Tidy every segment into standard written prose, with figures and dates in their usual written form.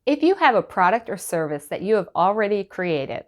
If you have a product or service that you have already created,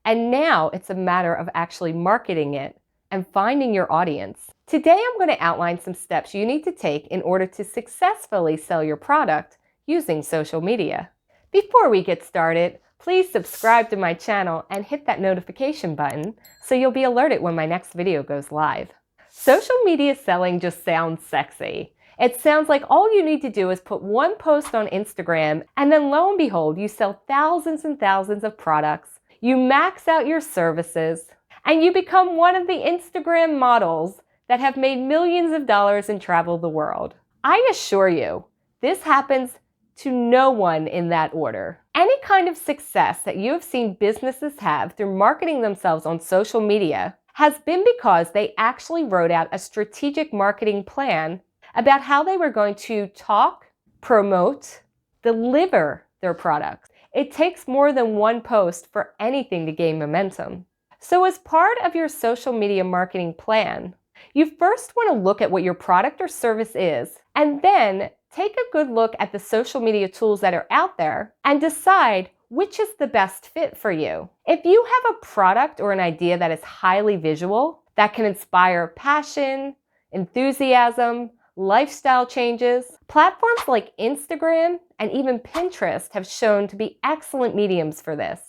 and now it's a matter of actually marketing it and finding your audience, today I'm going to outline some steps you need to take in order to successfully sell your product using social media. Before we get started, please subscribe to my channel and hit that notification button so you'll be alerted when my next video goes live. Social media selling just sounds sexy. It sounds like all you need to do is put one post on Instagram and then lo and behold, you sell thousands and thousands of products, you max out your services, and you become one of the Instagram models that have made millions of dollars and traveled the world. I assure you, this happens to no one in that order. Any kind of success that you have seen businesses have through marketing themselves on social media has been because they actually wrote out a strategic marketing plan about how they were going to talk, promote, deliver their products. It takes more than one post for anything to gain momentum. So as part of your social media marketing plan, you first want to look at what your product or service is, and then take a good look at the social media tools that are out there and decide which is the best fit for you. If you have a product or an idea that is highly visual, that can inspire passion, enthusiasm, lifestyle changes, platforms like Instagram and even Pinterest have shown to be excellent mediums for this.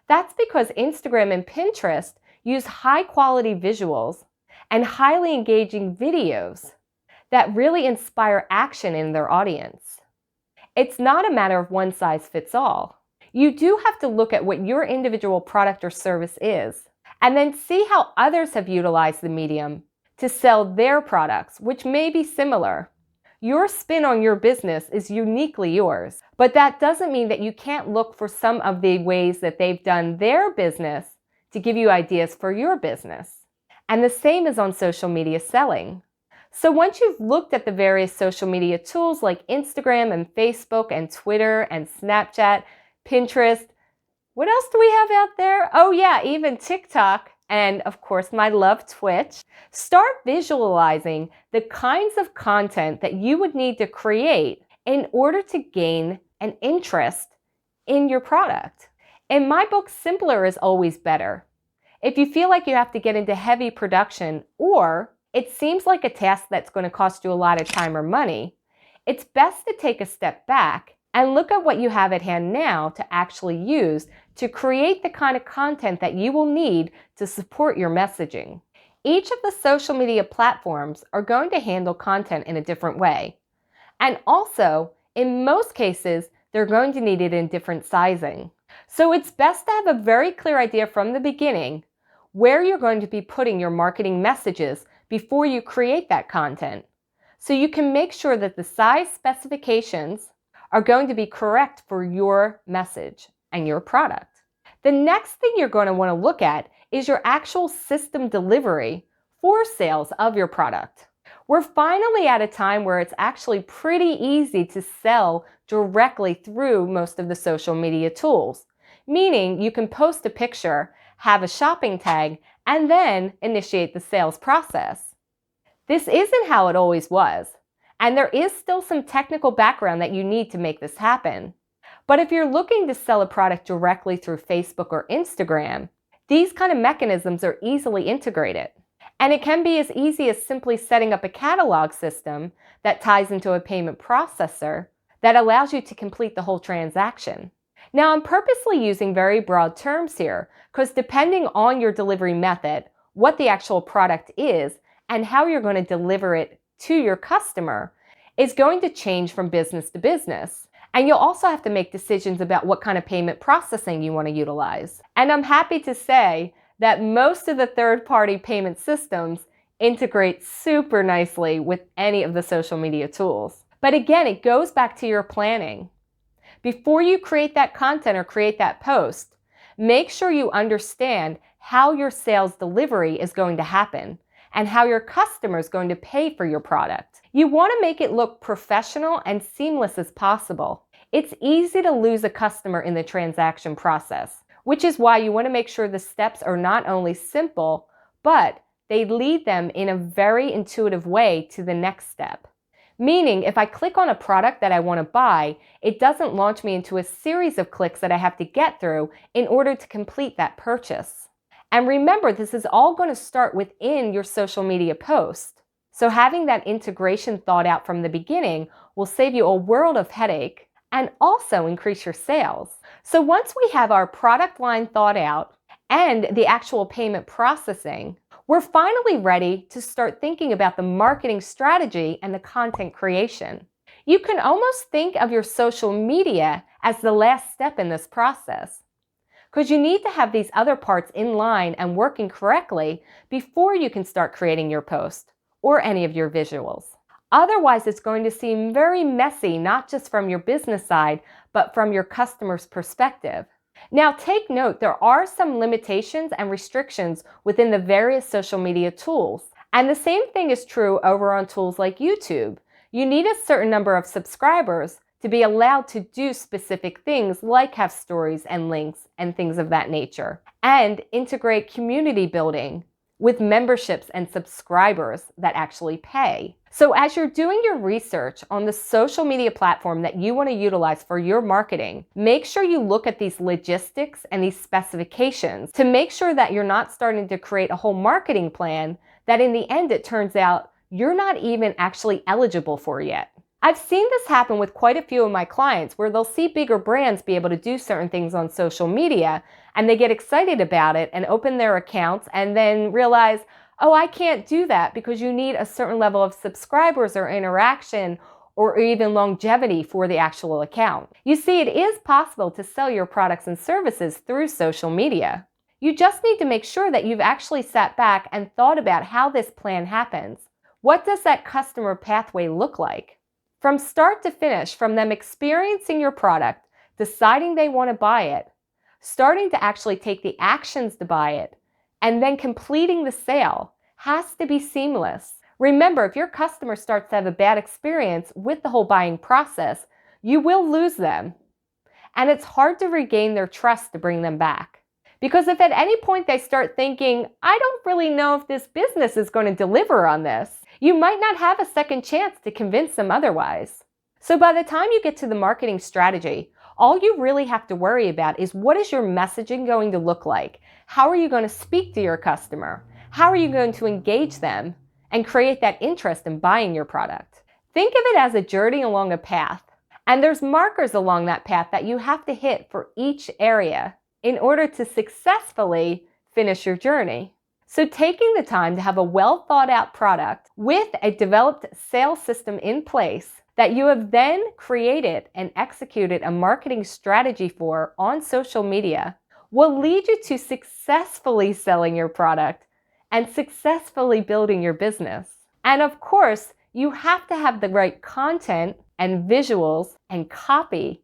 That's because Instagram and Pinterest use high-quality visuals and highly engaging videos that really inspire action in their audience. It's not a matter of one size fits all. You do have to look at what your individual product or service is, and then see how others have utilized the medium to sell their products, which may be similar. Your spin on your business is uniquely yours, but that doesn't mean that you can't look for some of the ways that they've done their business to give you ideas for your business. And the same is on social media selling. So once you've looked at the various social media tools like Instagram and Facebook and Twitter and Snapchat, Pinterest, what else do we have out there? Oh yeah, even TikTok, and of course my love, Twitch. Start visualizing the kinds of content that you would need to create in order to gain an interest in your product. In my book, simpler is always better. If you feel like you have to get into heavy production, or it seems like a task that's going to cost you a lot of time or money, it's best to take a step back and look at what you have at hand now to actually use to create the kind of content that you will need to support your messaging. Each of the social media platforms are going to handle content in a different way. And also, in most cases, they're going to need it in different sizing. So it's best to have a very clear idea from the beginning where you're going to be putting your marketing messages before you create that content, so you can make sure that the size specifications are going to be correct for your message and your product. The next thing you're going to want to look at is your actual system delivery for sales of your product. We're finally at a time where it's actually pretty easy to sell directly through most of the social media tools, meaning you can post a picture, have a shopping tag, and then initiate the sales process. This isn't how it always was. And there is still some technical background that you need to make this happen. But if you're looking to sell a product directly through Facebook or Instagram, these kind of mechanisms are easily integrated. And it can be as easy as simply setting up a catalog system that ties into a payment processor that allows you to complete the whole transaction. Now, I'm purposely using very broad terms here because depending on your delivery method, what the actual product is, and how you're going to deliver it to your customer is going to change from business to business. And you'll also have to make decisions about what kind of payment processing you want to utilize. And I'm happy to say that most of the third-party payment systems integrate super nicely with any of the social media tools. But again, it goes back to your planning. Before you create that content or create that post, make sure you understand how your sales delivery is going to happen and how your customer is going to pay for your product. You want to make it look professional and seamless as possible. It's easy to lose a customer in the transaction process, which is why you want to make sure the steps are not only simple, but they lead them in a very intuitive way to the next step. Meaning, if I click on a product that I want to buy, it doesn't launch me into a series of clicks that I have to get through in order to complete that purchase. And remember, this is all going to start within your social media post. So having that integration thought out from the beginning will save you a world of headache and also increase your sales. So once we have our product line thought out and the actual payment processing, we're finally ready to start thinking about the marketing strategy and the content creation. You can almost think of your social media as the last step in this process, because you need to have these other parts in line and working correctly before you can start creating your post or any of your visuals. Otherwise, it's going to seem very messy, not just from your business side, but from your customer's perspective. Now, take note, there are some limitations and restrictions within the various social media tools. And the same thing is true over on tools like YouTube. You need a certain number of subscribers to be allowed to do specific things like have stories and links and things of that nature, and integrate community building with memberships and subscribers that actually pay. So as you're doing your research on the social media platform that you want to utilize for your marketing, make sure you look at these logistics and these specifications to make sure that you're not starting to create a whole marketing plan that in the end it turns out you're not even actually eligible for yet. I've seen this happen with quite a few of my clients where they'll see bigger brands be able to do certain things on social media and they get excited about it and open their accounts and then realize, oh, I can't do that because you need a certain level of subscribers or interaction or even longevity for the actual account. You see, it is possible to sell your products and services through social media. You just need to make sure that you've actually sat back and thought about how this plan happens. What does that customer pathway look like? From start to finish, from them experiencing your product, deciding they want to buy it, starting to actually take the actions to buy it, and then completing the sale has to be seamless. Remember, if your customer starts to have a bad experience with the whole buying process, you will lose them. And it's hard to regain their trust to bring them back. Because if at any point they start thinking, I don't really know if this business is going to deliver on this, you might not have a second chance to convince them otherwise. So by the time you get to the marketing strategy, all you really have to worry about is what is your messaging going to look like? How are you going to speak to your customer? How are you going to engage them and create that interest in buying your product? Think of it as a journey along a path, and there's markers along that path that you have to hit for each area in order to successfully finish your journey. So taking the time to have a well thought out product with a developed sales system in place that you have then created and executed a marketing strategy for on social media will lead you to successfully selling your product and successfully building your business. And of course, you have to have the right content and visuals and copy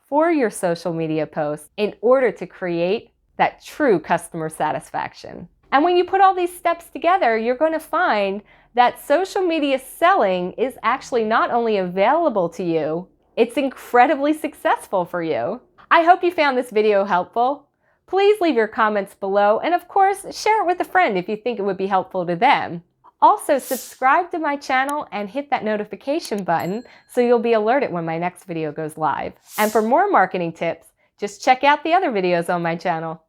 for your social media posts in order to create that true customer satisfaction. And when you put all these steps together, you're going to find that social media selling is actually not only available to you, it's incredibly successful for you. I hope you found this video helpful. Please leave your comments below, and of course, share it with a friend if you think it would be helpful to them. Also, subscribe to my channel and hit that notification button so you'll be alerted when my next video goes live. And for more marketing tips, just check out the other videos on my channel.